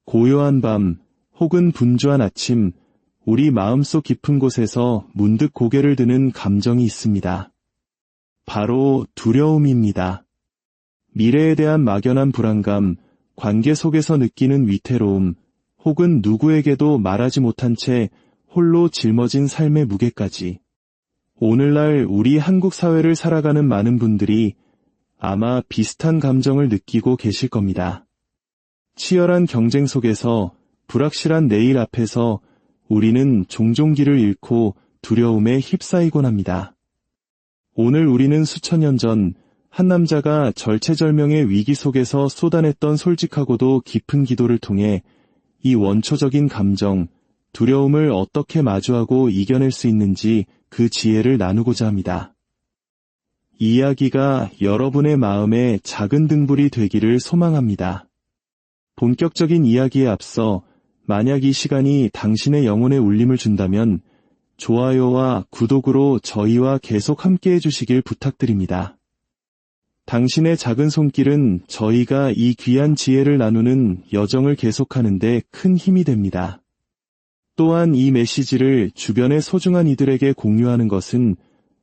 고요한 밤, 혹은 분주한 아침, 우리 마음속 깊은 곳에서 문득 고개를 드는 감정이 있습니다. 바로 두려움입니다. 미래에 대한 막연한 불안감, 관계 속에서 느끼는 위태로움, 혹은 누구에게도 말하지 못한 채 홀로 짊어진 삶의 무게까지. 오늘날 우리 한국 사회를 살아가는 많은 분들이 아마 비슷한 감정을 느끼고 계실 겁니다. 치열한 경쟁 속에서 불확실한 내일 앞에서 우리는 종종 길을 잃고 두려움에 휩싸이곤 합니다. 오늘 우리는 수천 년 전 한 남자가 절체절명의 위기 속에서 쏟아냈던 솔직하고도 깊은 기도를 통해 이 원초적인 감정, 두려움을 어떻게 마주하고 이겨낼 수 있는지 그 지혜를 나누고자 합니다. 이 이야기가 여러분의 마음에 작은 등불이 되기를 소망합니다. 본격적인 이야기에 앞서 만약 이 시간이 당신의 영혼에 울림을 준다면 좋아요와 구독으로 저희와 계속 함께해 주시길 부탁드립니다. 당신의 작은 손길은 저희가 이 귀한 지혜를 나누는 여정을 계속하는 데 큰 힘이 됩니다. 또한 이 메시지를 주변의 소중한 이들에게 공유하는 것은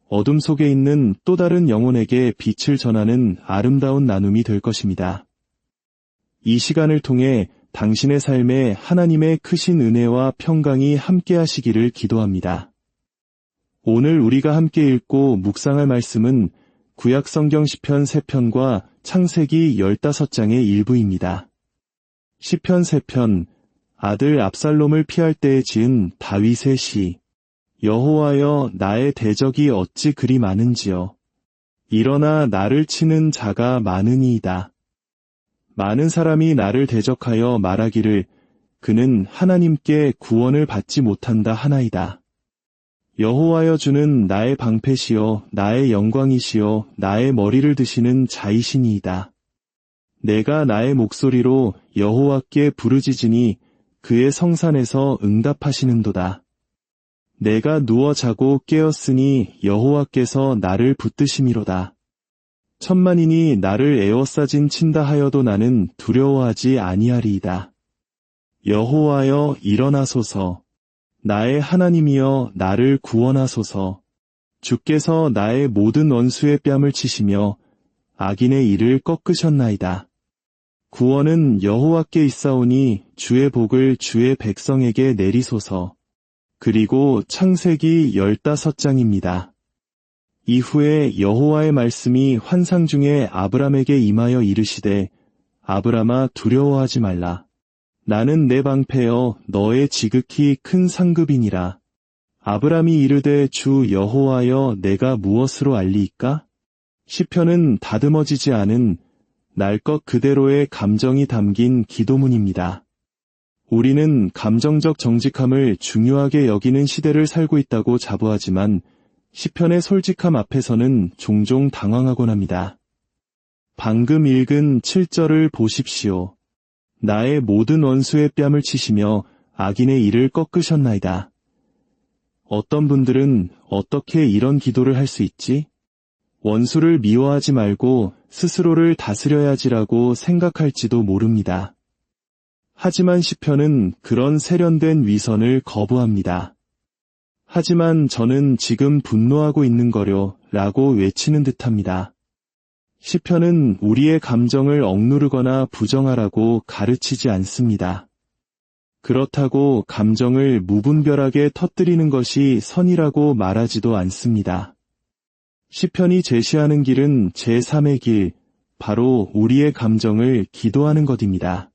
어둠 속에 있는 또 다른 영혼에게 빛을 전하는 아름다운 나눔이 될 것입니다. 이 시간을 통해 당신의 삶에 하나님의 크신 은혜와 평강이 함께하시기를 기도합니다. 오늘 우리가 함께 읽고 묵상할 말씀은 구약성경 시편 3편과 창세기 15장의 일부입니다. 시편 3편, 아들 압살롬을 피할 때에 지은 다윗의 시. 여호와여, 나의 대적이 어찌 그리 많은지요. 일어나 나를 치는 자가 많으니이다. 많은 사람이 나를 대적하여 말하기를 그는 하나님께 구원을 받지 못한다 하나이다. 여호와여, 주는 나의 방패시요 나의 영광이시요 나의 머리를 드시는 자이시니이다. 내가 나의 목소리로 여호와께 부르짖으니 그의 성산에서 응답하시는도다. 내가 누워 자고 깨었으니 여호와께서 나를 붙드심이로다. 천만인이 나를 에워싸진 친다 하여도 나는 두려워하지 아니하리이다. 여호와여, 일어나소서. 나의 하나님이여, 나를 구원하소서. 주께서 나의 모든 원수의 뺨을 치시며 악인의 일을 꺾으셨나이다. 구원은 여호와께 있사오니 주의 복을 주의 백성에게 내리소서. 그리고 창세기 15장입니다. 이후에 여호와의 말씀이 환상 중에 아브람에게 임하여 이르시되 아브람아, 두려워하지 말라. 나는 내 방패여 너의 지극히 큰 상급이니라. 아브람이 이르되 주 여호와여, 내가 무엇으로 알리이까? 시편은 다듬어지지 않은 날 것 그대로의 감정이 담긴 기도문입니다. 우리는 감정적 정직함을 중요하게 여기는 시대를 살고 있다고 자부하지만 시편의 솔직함 앞에서는 종종 당황하곤 합니다. 방금 읽은 7절을 보십시오. 나의 모든 원수의 뺨을 치시며 악인의 일을 꺾으셨나이다. 어떤 분들은 어떻게 이런 기도를 할 수 있지? 원수를 미워하지 말고 스스로를 다스려야지라고 생각할지도 모릅니다. 하지만 시편은 그런 세련된 위선을 거부합니다. 하지만 저는 지금 분노하고 있는 거려 라고 외치는 듯합니다. 시편은 우리의 감정을 억누르거나 부정하라고 가르치지 않습니다. 그렇다고 감정을 무분별하게 터뜨리는 것이 선이라고 말하지도 않습니다. 시편이 제시하는 길은 제3의 길, 바로 우리의 감정을 기도하는 것입니다.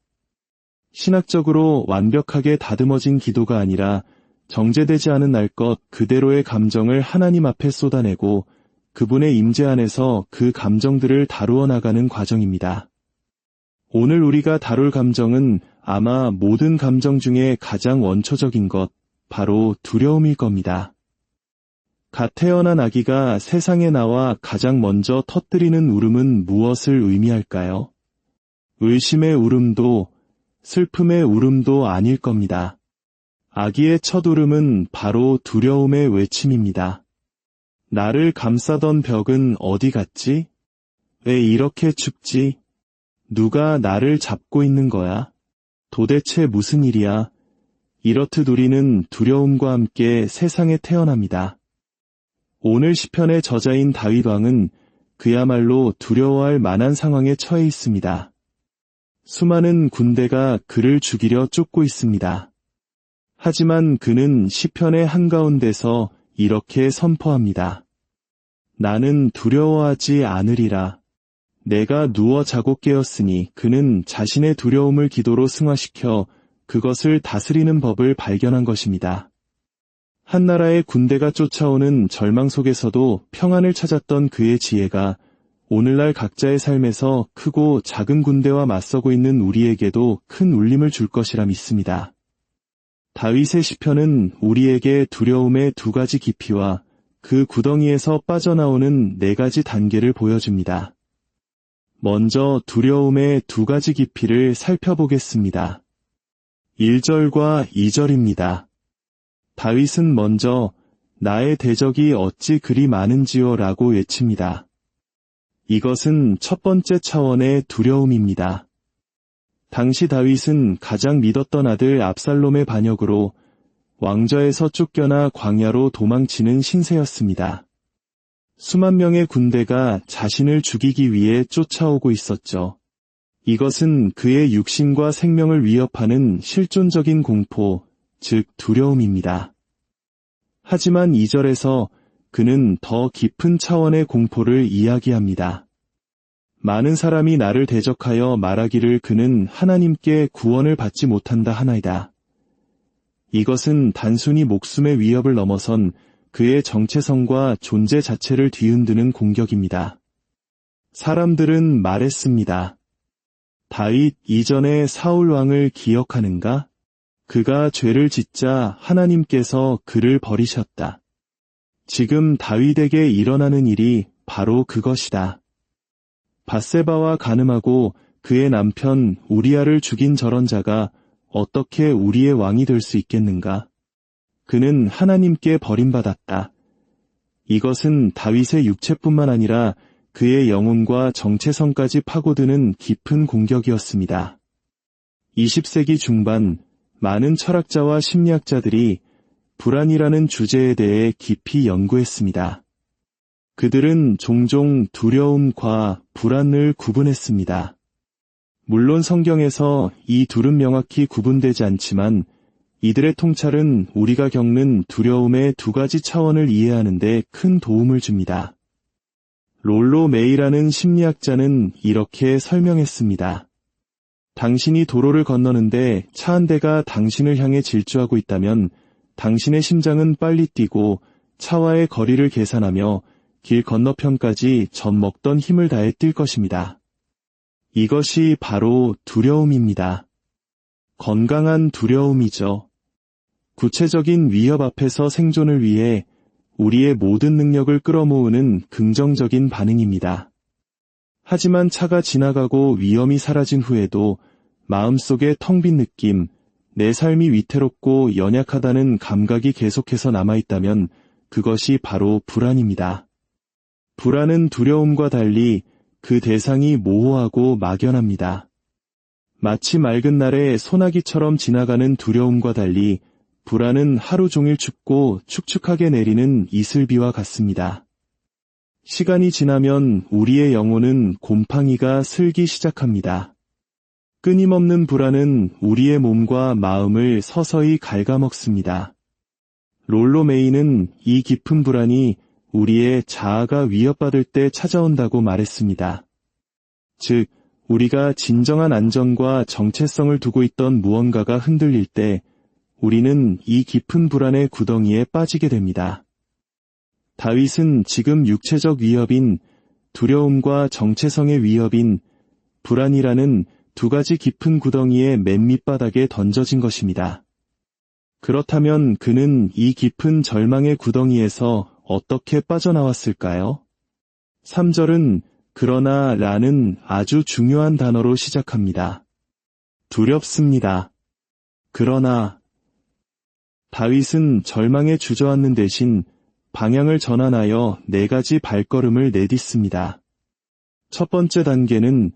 신학적으로 완벽하게 다듬어진 기도가 아니라 정제되지 않은 날 것 그대로의 감정을 하나님 앞에 쏟아내고 그분의 임재 안에서 그 감정들을 다루어 나가는 과정입니다. 오늘 우리가 다룰 감정은 아마 모든 감정 중에 가장 원초적인 것, 바로 두려움일 겁니다. 갓 태어난 아기가 세상에 나와 가장 먼저 터뜨리는 울음은 무엇을 의미할까요? 의심의 울음도 슬픔의 울음도 아닐 겁니다. 아기의 첫 울음은 바로 두려움의 외침입니다. 나를 감싸던 벽은 어디 갔지? 왜 이렇게 춥지? 누가 나를 잡고 있는 거야? 도대체 무슨 일이야? 이렇듯 우리는 두려움과 함께 세상에 태어납니다. 오늘 시편의 저자인 다윗 왕은 그야말로 두려워할 만한 상황에 처해 있습니다. 수많은 군대가 그를 죽이려 쫓고 있습니다. 하지만 그는 시편의 한가운데서 이렇게 선포합니다. 나는 두려워하지 않으리라. 내가 누워 자고 깨었으니 그는 자신의 두려움을 기도로 승화시켜 그것을 다스리는 법을 발견한 것입니다. 한 나라의 군대가 쫓아오는 절망 속에서도 평안을 찾았던 그의 지혜가 오늘날 각자의 삶에서 크고 작은 군대와 맞서고 있는 우리에게도 큰 울림을 줄 것이라 믿습니다. 다윗의 시편은 우리에게 두려움의 두 가지 깊이와 그 구덩이에서 빠져나오는 네 가지 단계를 보여줍니다. 먼저 두려움의 두 가지 깊이를 살펴보겠습니다. 1절과 2절입니다. 다윗은 먼저 나의 대적이 어찌 그리 많은지요 라고 외칩니다. 이것은 첫 번째 차원의 두려움입니다. 당시 다윗은 가장 믿었던 아들 압살롬의 반역으로 왕좌에서 쫓겨나 광야로 도망치는 신세였습니다. 수만 명의 군대가 자신을 죽이기 위해 쫓아오고 있었죠. 이것은 그의 육신과 생명을 위협하는 실존적인 공포, 즉 두려움입니다. 하지만 2절에서 그는 더 깊은 차원의 공포를 이야기합니다. 많은 사람이 나를 대적하여 말하기를 그는 하나님께 구원을 받지 못한다 하나이다. 이것은 단순히 목숨의 위협을 넘어선 그의 정체성과 존재 자체를 뒤흔드는 공격입니다. 사람들은 말했습니다. 다윗 이전의 사울 왕을 기억하는가? 그가 죄를 짓자 하나님께서 그를 버리셨다. 지금 다윗에게 일어나는 일이 바로 그것이다. 밧세바와 간음하고 그의 남편 우리아를 죽인 저런 자가 어떻게 우리의 왕이 될 수 있겠는가? 그는 하나님께 버림받았다. 이것은 다윗의 육체뿐만 아니라 그의 영혼과 정체성까지 파고드는 깊은 공격이었습니다. 20세기 중반 많은 철학자와 심리학자들이 불안이라는 주제에 대해 깊이 연구했습니다. 그들은 종종 두려움과 불안을 구분했습니다. 물론 성경에서 이 둘은 명확히 구분되지 않지만 이들의 통찰은 우리가 겪는 두려움의 두 가지 차원을 이해하는 데 큰 도움을 줍니다. 롤로 메이라는 심리학자는 이렇게 설명했습니다. 당신이 도로를 건너는데 차 한 대가 당신을 향해 질주하고 있다면 당신의 심장은 빨리 뛰고 차와의 거리를 계산하며 길 건너편까지 젖먹던 힘을 다해 뛸 것입니다. 이것이 바로 두려움입니다. 건강한 두려움이죠. 구체적인 위협 앞에서 생존을 위해 우리의 모든 능력을 끌어모으는 긍정적인 반응입니다. 하지만 차가 지나가고 위험이 사라진 후에도 마음속에 텅 빈 느낌, 내 삶이 위태롭고 연약하다는 감각이 계속해서 남아있다면 그것이 바로 불안입니다. 불안은 두려움과 달리 그 대상이 모호하고 막연합니다. 마치 맑은 날에 소나기처럼 지나가는 두려움과 달리 불안은 하루 종일 춥고 축축하게 내리는 이슬비와 같습니다. 시간이 지나면 우리의 영혼은 곰팡이가 슬기 시작합니다. 끊임없는 불안은 우리의 몸과 마음을 서서히 갉아먹습니다. 롤로 메이는 이 깊은 불안이 우리의 자아가 위협받을 때 찾아온다고 말했습니다. 즉, 우리가 진정한 안정과 정체성을 두고 있던 무언가가 흔들릴 때 우리는 이 깊은 불안의 구덩이에 빠지게 됩니다. 다윗은 지금 육체적 위협인 두려움과 정체성의 위협인 불안이라는 두 가지 깊은 구덩이의 맨 밑바닥에 던져진 것입니다. 그렇다면 그는 이 깊은 절망의 구덩이에서 어떻게 빠져나왔을까요? 3절은 그러나 라는 아주 중요한 단어로 시작합니다. 두렵습니다. 그러나 다윗은 절망에 주저앉는 대신 방향을 전환하여 네 가지 발걸음을 내딛습니다. 첫 번째 단계는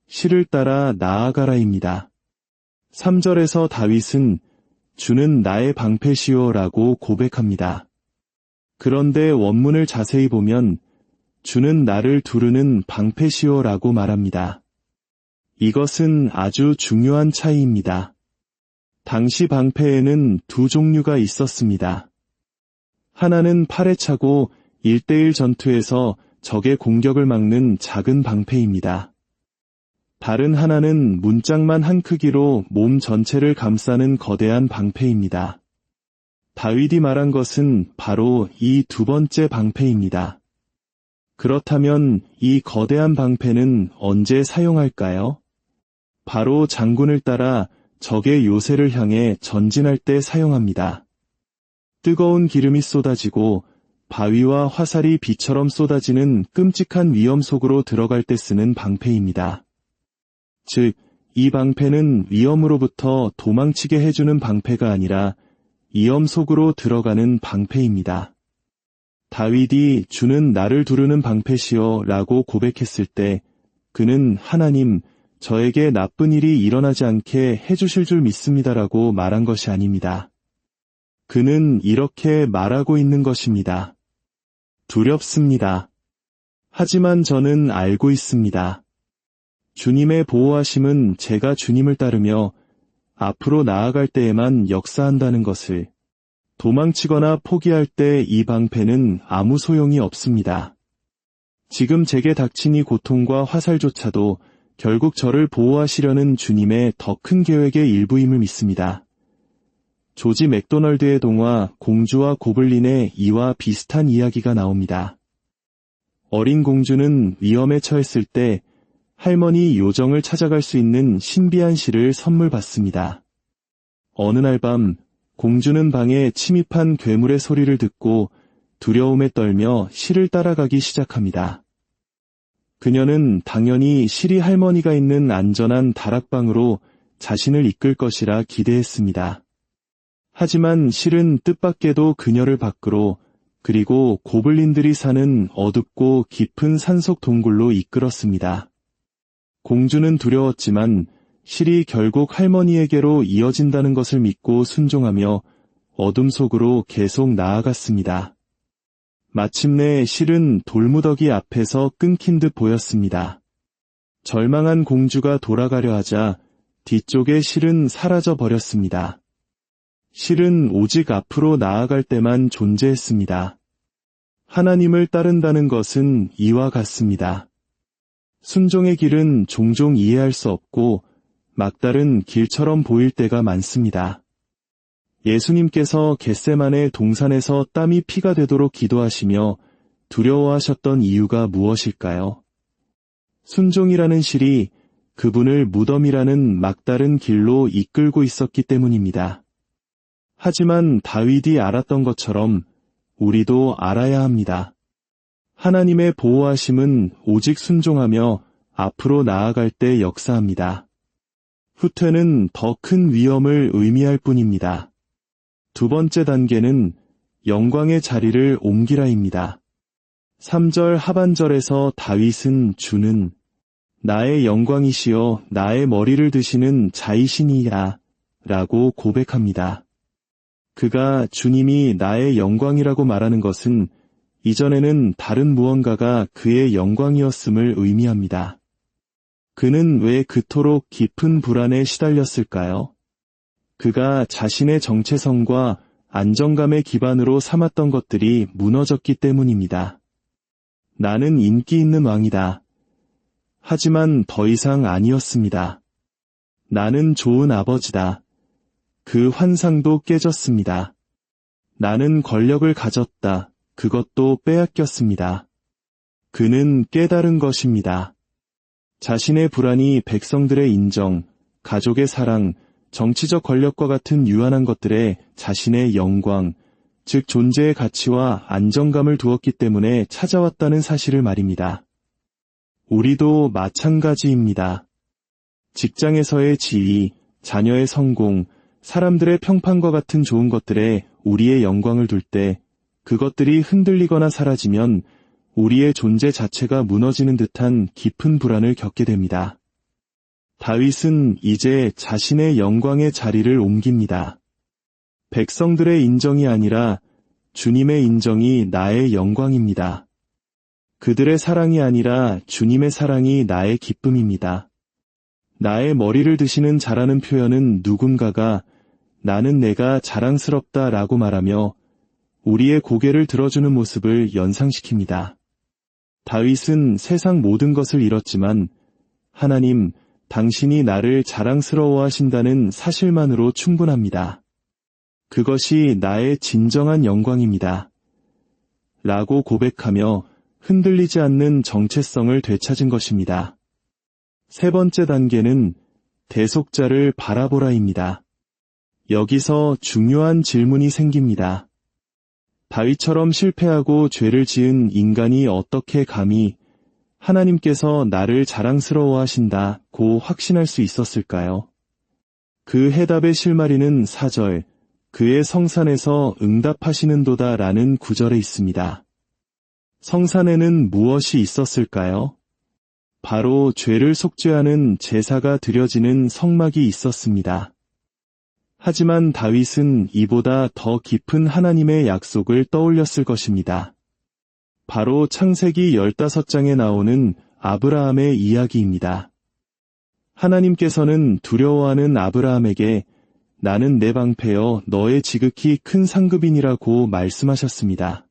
실을 따라 나아가라입니다. 3절에서 다윗은 주는 나의 방패시오라고 고백합니다. 그런데 원문을 자세히 보면 주는 나를 두르는 방패시오라고 말합니다. 이것은 아주 중요한 차이입니다. 당시 방패에는 두 종류가 있었습니다. 하나는 팔에 차고 1대1 전투에서 적의 공격을 막는 작은 방패입니다. 다른 하나는 문짝만 한 크기로 몸 전체를 감싸는 거대한 방패입니다. 다윗이 말한 것은 바로 이 두 번째 방패입니다. 그렇다면 이 거대한 방패는 언제 사용할까요? 바로 장군을 따라 적의 요새를 향해 전진할 때 사용합니다. 뜨거운 기름이 쏟아지고 바위와 화살이 비처럼 쏟아지는 끔찍한 위험 속으로 들어갈 때 쓰는 방패입니다. 즉, 이 방패는 위험으로부터 도망치게 해주는 방패가 아니라 위험 속으로 들어가는 방패입니다. 다윗이 주는 나를 두르는 방패시여 라고 고백했을 때 그는 하나님, 저에게 나쁜 일이 일어나지 않게 해주실 줄 믿습니다라고 말한 것이 아닙니다. 그는 이렇게 말하고 있는 것입니다. 두렵습니다. 하지만 저는 알고 있습니다. 주님의 보호하심은 제가 주님을 따르며 앞으로 나아갈 때에만 역사한다는 것을, 도망치거나 포기할 때 이 방패는 아무 소용이 없습니다. 지금 제게 닥친 이 고통과 화살조차도 결국 저를 보호하시려는 주님의 더 큰 계획의 일부임을 믿습니다. 조지 맥도널드의 동화 공주와 고블린의 이와 비슷한 이야기가 나옵니다. 어린 공주는 위험에 처했을 때 할머니 요정을 찾아갈 수 있는 신비한 실을 선물 받습니다. 어느 날 밤 공주는 방에 침입한 괴물의 소리를 듣고 두려움에 떨며 실을 따라가기 시작합니다. 그녀는 당연히 실이 할머니가 있는 안전한 다락방으로 자신을 이끌 것이라 기대했습니다. 하지만 실은 뜻밖에도 그녀를 밖으로, 그리고 고블린들이 사는 어둡고 깊은 산속 동굴로 이끌었습니다. 공주는 두려웠지만 실이 결국 할머니에게로 이어진다는 것을 믿고 순종하며 어둠 속으로 계속 나아갔습니다. 마침내 실은 돌무더기 앞에서 끊긴 듯 보였습니다. 절망한 공주가 돌아가려 하자 뒤쪽의 실은 사라져 버렸습니다. 실은 오직 앞으로 나아갈 때만 존재했습니다. 하나님을 따른다는 것은 이와 같습니다. 순종의 길은 종종 이해할 수 없고 막다른 길처럼 보일 때가 많습니다. 예수님께서 겟세마네 동산에서 땀이 피가 되도록 기도하시며 두려워하셨던 이유가 무엇일까요? 순종이라는 실이 그분을 무덤이라는 막다른 길로 이끌고 있었기 때문입니다. 하지만 다윗이 알았던 것처럼 우리도 알아야 합니다. 하나님의 보호하심은 오직 순종하며 앞으로 나아갈 때 역사합니다. 후퇴는 더 큰 위험을 의미할 뿐입니다. 두 번째 단계는 영광의 자리를 옮기라입니다. 3절 하반절에서 다윗은 주는 나의 영광이시여 나의 머리를 드시는 자이시니라 라고 고백합니다. 그가 주님이 나의 영광이라고 말하는 것은 이전에는 다른 무언가가 그의 영광이었음을 의미합니다. 그는 왜 그토록 깊은 불안에 시달렸을까요? 그가 자신의 정체성과 안정감의 기반으로 삼았던 것들이 무너졌기 때문입니다. 나는 인기 있는 왕이다. 하지만 더 이상 아니었습니다. 나는 좋은 아버지다. 그 환상도 깨졌습니다. 나는 권력을 가졌다. 그것도 빼앗겼습니다. 그는 깨달은 것입니다. 자신의 불안이 백성들의 인정, 가족의 사랑, 정치적 권력과 같은 유한한 것들에 자신의 영광, 즉 존재의 가치와 안정감을 두었기 때문에 찾아왔다는 사실을 말입니다. 우리도 마찬가지입니다. 직장에서의 지위, 자녀의 성공, 사람들의 평판과 같은 좋은 것들에 우리의 영광을 둘 때 그것들이 흔들리거나 사라지면 우리의 존재 자체가 무너지는 듯한 깊은 불안을 겪게 됩니다. 다윗은 이제 자신의 영광의 자리를 옮깁니다. 백성들의 인정이 아니라 주님의 인정이 나의 영광입니다. 그들의 사랑이 아니라 주님의 사랑이 나의 기쁨입니다. 나의 머리를 드시는 자라는 표현은 누군가가 나는 내가 자랑스럽다 라고 말하며 우리의 고개를 들어주는 모습을 연상시킵니다. 다윗은 세상 모든 것을 잃었지만 하나님, 당신이 나를 자랑스러워하신다는 사실만으로 충분합니다. 그것이 나의 진정한 영광입니다. 라고 고백하며 흔들리지 않는 정체성을 되찾은 것입니다. 세 번째 단계는 대속자를 바라보라입니다. 여기서 중요한 질문이 생깁니다. 다윗처럼 실패하고 죄를 지은 인간이 어떻게 감히 하나님께서 나를 자랑스러워하신다고 확신할 수 있었을까요? 그 해답의 실마리는 4절, 그의 성산에서 응답하시는도다 라는 구절에 있습니다. 성산에는 무엇이 있었을까요? 바로 죄를 속죄하는 제사가 드려지는 성막이 있었습니다. 하지만 다윗은 이보다 더 깊은 하나님의 약속을 떠올렸을 것입니다. 바로 창세기 15장에 나오는 아브라함의 이야기입니다. 하나님께서는 두려워하는 아브라함에게 나는 내 방패여 너의 지극히 큰 상급인이라고 말씀하셨습니다.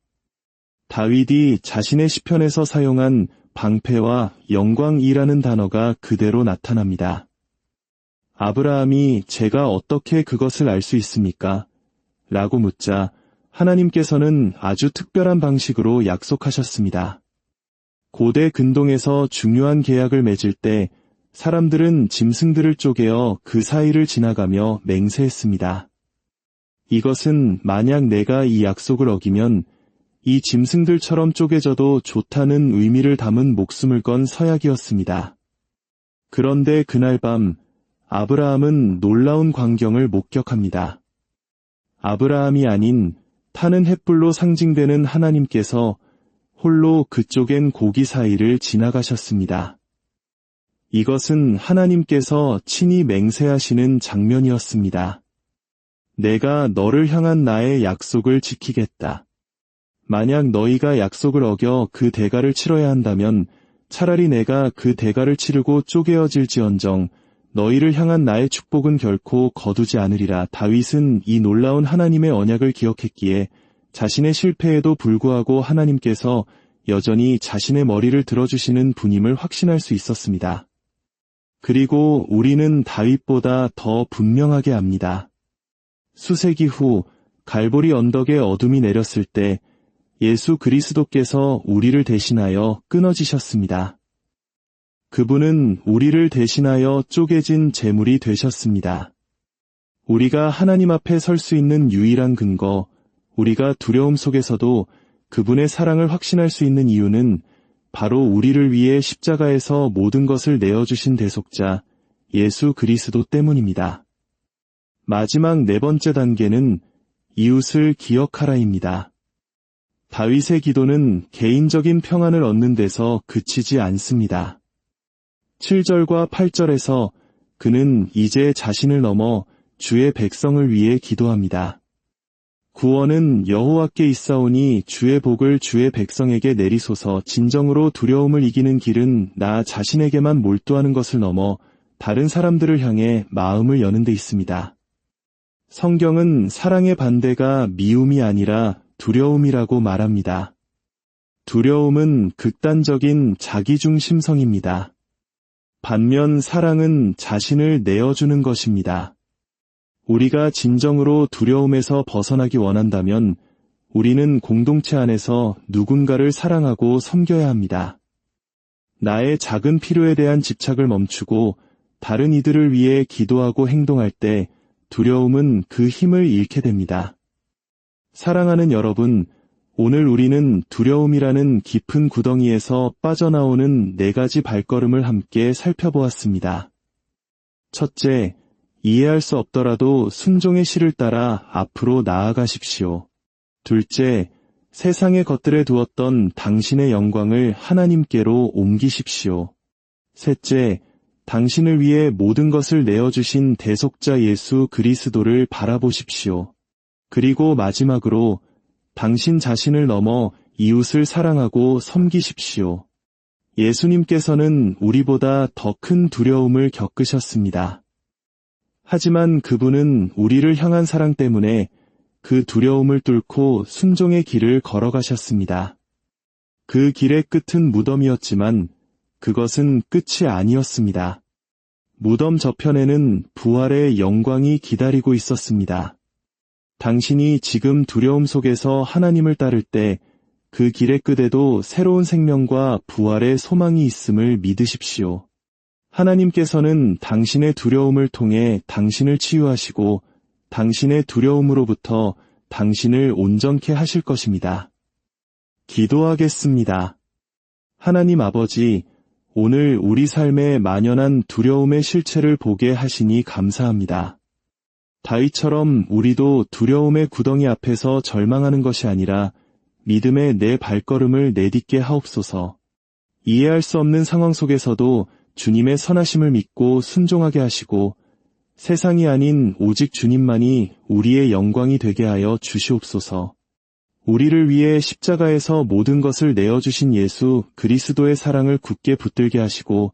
다윗이 자신의 시편에서 사용한 방패와 영광이라는 단어가 그대로 나타납니다. 아브라함이 제가 어떻게 그것을 알 수 있습니까? 라고 묻자 하나님께서는 아주 특별한 방식으로 약속하셨습니다. 고대 근동에서 중요한 계약을 맺을 때 사람들은 짐승들을 쪼개어 그 사이를 지나가며 맹세했습니다. 이것은 만약 내가 이 약속을 어기면 이 짐승들처럼 쪼개져도 좋다는 의미를 담은 목숨을 건 서약이었습니다. 그런데 그날 밤 아브라함은 놀라운 광경을 목격합니다. 아브라함이 아닌 타는 횃불로 상징되는 하나님께서 홀로 그쪽엔 고기 사이를 지나가셨습니다. 이것은 하나님께서 친히 맹세하시는 장면이었습니다. 내가 너를 향한 나의 약속을 지키겠다. 만약 너희가 약속을 어겨 그 대가를 치러야 한다면 차라리 내가 그 대가를 치르고 쪼개어질지언정 너희를 향한 나의 축복은 결코 거두지 않으리라. 다윗은 이 놀라운 하나님의 언약을 기억했기에 자신의 실패에도 불구하고 하나님께서 여전히 자신의 머리를 들어주시는 분임을 확신할 수 있었습니다. 그리고 우리는 다윗보다 더 분명하게 압니다. 수세기 후 갈보리 언덕에 어둠이 내렸을 때 예수 그리스도께서 우리를 대신하여 끊어지셨습니다. 그분은 우리를 대신하여 쪼개진 제물이 되셨습니다. 우리가 하나님 앞에 설 수 있는 유일한 근거, 우리가 두려움 속에서도 그분의 사랑을 확신할 수 있는 이유는 바로 우리를 위해 십자가에서 모든 것을 내어주신 대속자 예수 그리스도 때문입니다. 마지막 네 번째 단계는 이웃을 기억하라입니다. 다윗의 기도는 개인적인 평안을 얻는 데서 그치지 않습니다. 7절과 8절에서 그는 이제 자신을 넘어 주의 백성을 위해 기도합니다. 구원은 여호와께 있사오니 주의 복을 주의 백성에게 내리소서. 진정으로 두려움을 이기는 길은 나 자신에게만 몰두하는 것을 넘어 다른 사람들을 향해 마음을 여는 데 있습니다. 성경은 사랑의 반대가 미움이 아니라 두려움이라고 말합니다. 두려움은 극단적인 자기중심성입니다. 반면 사랑은 자신을 내어주는 것입니다. 우리가 진정으로 두려움에서 벗어나기 원한다면 우리는 공동체 안에서 누군가를 사랑하고 섬겨야 합니다. 나의 작은 필요에 대한 집착을 멈추고 다른 이들을 위해 기도하고 행동할 때 두려움은 그 힘을 잃게 됩니다. 사랑하는 여러분, 오늘 우리는 두려움이라는 깊은 구덩이에서 빠져나오는 4가지 발걸음을 함께 살펴보았습니다. 첫째, 이해할 수 없더라도 순종의 실을 따라 앞으로 나아가십시오. 둘째, 세상의 것들에 두었던 당신의 영광을 하나님께로 옮기십시오. 셋째, 당신을 위해 모든 것을 내어주신 대속자 예수 그리스도를 바라보십시오. 그리고 마지막으로 당신 자신을 넘어 이웃을 사랑하고 섬기십시오. 예수님께서는 우리보다 더 큰 두려움을 겪으셨습니다. 하지만 그분은 우리를 향한 사랑 때문에 그 두려움을 뚫고 순종의 길을 걸어가셨습니다. 그 길의 끝은 무덤이었지만 그것은 끝이 아니었습니다. 무덤 저편에는 부활의 영광이 기다리고 있었습니다. 당신이 지금 두려움 속에서 하나님을 따를 때 그 길의 끝에도 새로운 생명과 부활의 소망이 있음을 믿으십시오. 하나님께서는 당신의 두려움을 통해 당신을 치유하시고 당신의 두려움으로부터 당신을 온전케 하실 것입니다. 기도하겠습니다. 하나님 아버지, 오늘 우리 삶에 만연한 두려움의 실체를 보게 하시니 감사합니다. 다윗처럼 우리도 두려움의 구덩이 앞에서 절망하는 것이 아니라 믿음의 내 발걸음을 내딛게 하옵소서. 이해할 수 없는 상황 속에서도 주님의 선하심을 믿고 순종하게 하시고 세상이 아닌 오직 주님만이 우리의 영광이 되게 하여 주시옵소서. 우리를 위해 십자가에서 모든 것을 내어주신 예수 그리스도의 사랑을 굳게 붙들게 하시고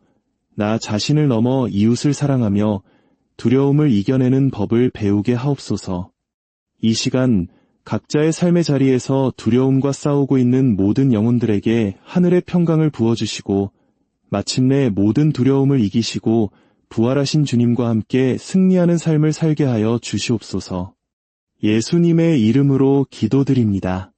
나 자신을 넘어 이웃을 사랑하며 두려움을 이겨내는 법을 배우게 하옵소서. 이 시간 각자의 삶의 자리에서 두려움과 싸우고 있는 모든 영혼들에게 하늘의 평강을 부어주시고 마침내 모든 두려움을 이기시고 부활하신 주님과 함께 승리하는 삶을 살게 하여 주시옵소서. 예수님의 이름으로 기도드립니다.